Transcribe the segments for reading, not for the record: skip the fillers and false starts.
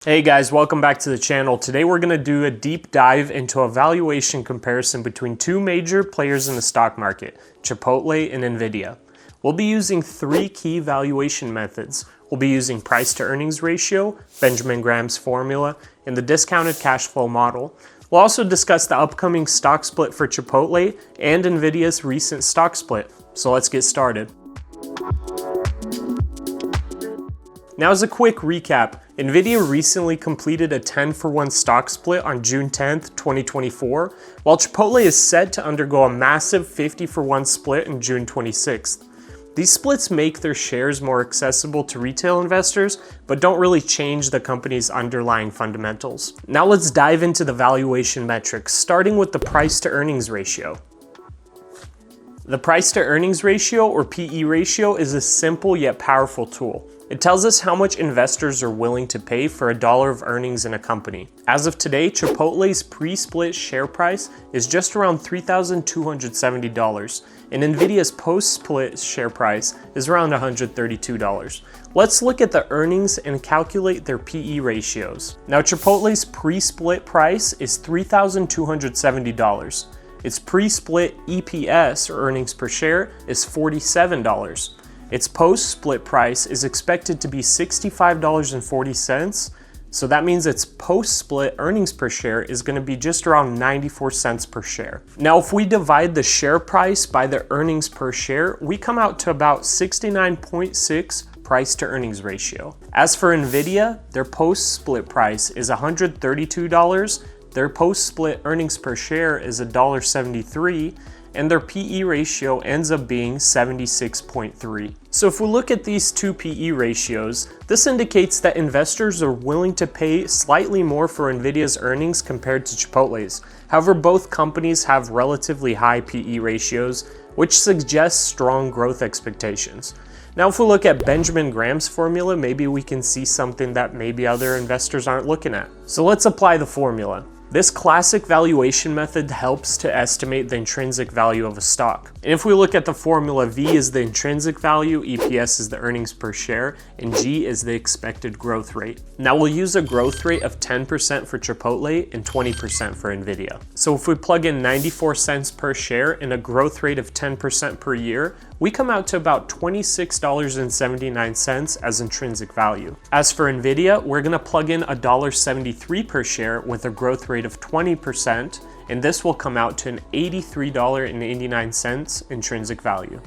Hey guys, welcome back to the channel. Today we're going to do a deep dive into a valuation comparison between two major players in the stock market, Chipotle and Nvidia. We'll be using three key valuation methods. We'll be using price to earnings ratio, Benjamin Graham's formula, and the discounted cash flow model. We'll also discuss the upcoming stock split for Chipotle and Nvidia's recent stock split. So let's get started. Now as a quick recap, Nvidia recently completed a 10-for-1 stock split on June 10th, 2024, while Chipotle is set to undergo a massive 50-for-1 split in June 26th. These splits make their shares more accessible to retail investors, but don't really change the company's underlying fundamentals. Now let's dive into the valuation metrics, starting with the price to earnings ratio. The price to earnings ratio, or PE ratio, is a simple yet powerful tool. It tells us how much investors are willing to pay for $1 of earnings in a company. As of today, Chipotle's pre-split share price is just around $3,270, and Nvidia's post-split share price is around $132. Let's look at the earnings and calculate their PE ratios. Now, Chipotle's pre-split price is $3,270. Its pre-split EPS, or earnings per share, is $47. Its post-split price is expected to be $65.40, so that means its post-split earnings per share is going to be just around 94 cents per share. Now, if we divide the share price by the earnings per share, we come out to about 69.6 price to earnings ratio. As for Nvidia, their post-split price is $132, their post-split earnings per share is $1.73, and their PE ratio ends up being 76.3. So if we look at these two PE ratios, this indicates that investors are willing to pay slightly more for Nvidia's earnings compared to Chipotle's. However, both companies have relatively high PE ratios, which suggests strong growth expectations. Now, if we look at Benjamin Graham's formula, maybe we can see something that maybe other investors aren't looking at. So let's apply the formula. This classic valuation method helps to estimate the intrinsic value of a stock. And if we look at the formula, V is the intrinsic value, EPS is the earnings per share, and G is the expected growth rate. Now we'll use a growth rate of 10% for Chipotle and 20% for Nvidia. So if we plug in 94 cents per share and a growth rate of 10% per year, we come out to about $26.79 as intrinsic value. As for Nvidia, we're gonna plug in $1.73 per share with a growth rate of 20%, and this will come out to an $83.89 intrinsic value.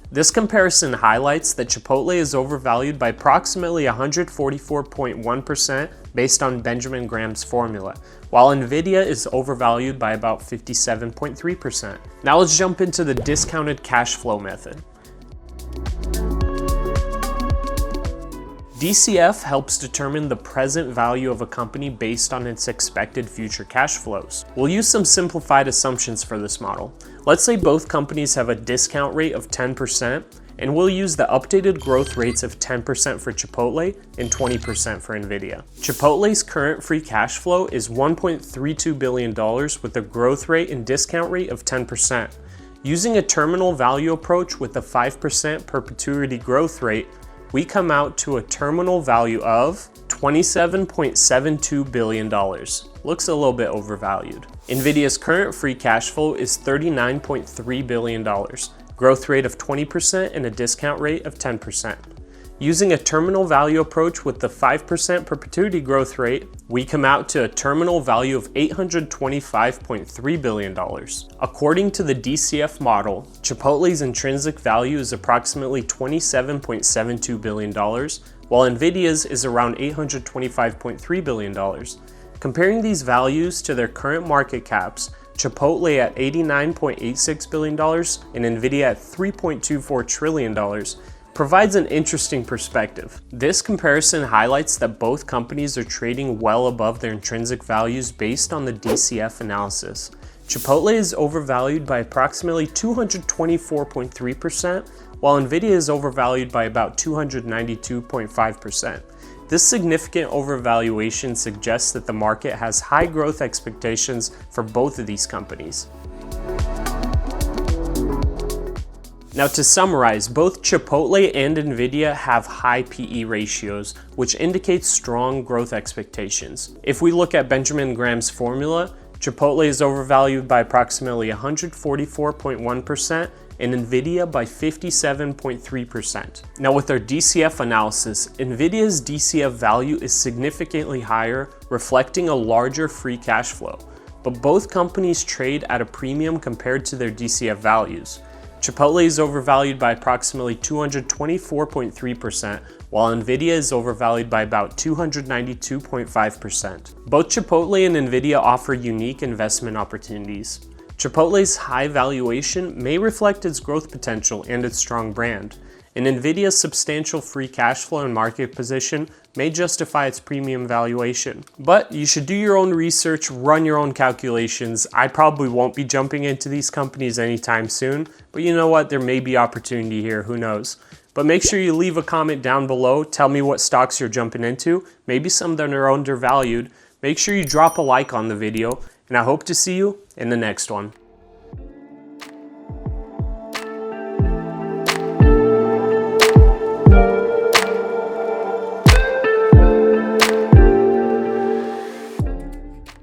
This comparison highlights that Chipotle is overvalued by approximately 144.1% based on Benjamin Graham's formula, while Nvidia is overvalued by about 57.3%. Now let's jump into the discounted cash flow method. DCF helps determine the present value of a company based on its expected future cash flows. We'll use some simplified assumptions for this model. Let's say both companies have a discount rate of 10%, and we'll use the updated growth rates of 10% for Chipotle and 20% for Nvidia. Chipotle's current free cash flow is $1.32 billion with a growth rate and discount rate of 10%. Using a terminal value approach with a 5% perpetuity growth rate, we come out to a terminal value of $27.72 billion. Looks a little bit overvalued. Nvidia's current free cash flow is $39.3 billion, growth rate of 20% and a discount rate of 10%. Using a terminal value approach with the 5% perpetuity growth rate, we come out to a terminal value of $825.3 billion. According to the DCF model, Chipotle's intrinsic value is approximately $27.72 billion, while Nvidia's is around $825.3 billion. Comparing these values to their current market caps, Chipotle at $89.86 billion and Nvidia at $3.24 trillion, provides an interesting perspective. This comparison highlights that both companies are trading well above their intrinsic values based on the DCF analysis. Chipotle is overvalued by approximately 224.3%, while Nvidia is overvalued by about 292.5%. This significant overvaluation suggests that the market has high growth expectations for both of these companies. Now, to summarize, both Chipotle and Nvidia have high PE ratios, which indicates strong growth expectations. If we look at Benjamin Graham's formula, Chipotle is overvalued by approximately 144.1% and Nvidia by 57.3%. Now, with our DCF analysis, Nvidia's DCF value is significantly higher, reflecting a larger free cash flow. But both companies trade at a premium compared to their DCF values. Chipotle is overvalued by approximately 224.3%, while Nvidia is overvalued by about 292.5%. Both Chipotle and Nvidia offer unique investment opportunities. Chipotle's high valuation may reflect its growth potential and its strong brand, and Nvidia's substantial free cash flow and market position may justify its premium valuation. But you should do your own research, run your own calculations. I probably won't be jumping into these companies anytime soon, but you know what? There may be opportunity here, who knows? But make sure you leave a comment down below. Tell me what stocks you're jumping into. Maybe some that are undervalued. Make sure you drop a like on the video, and I hope to see you in the next one.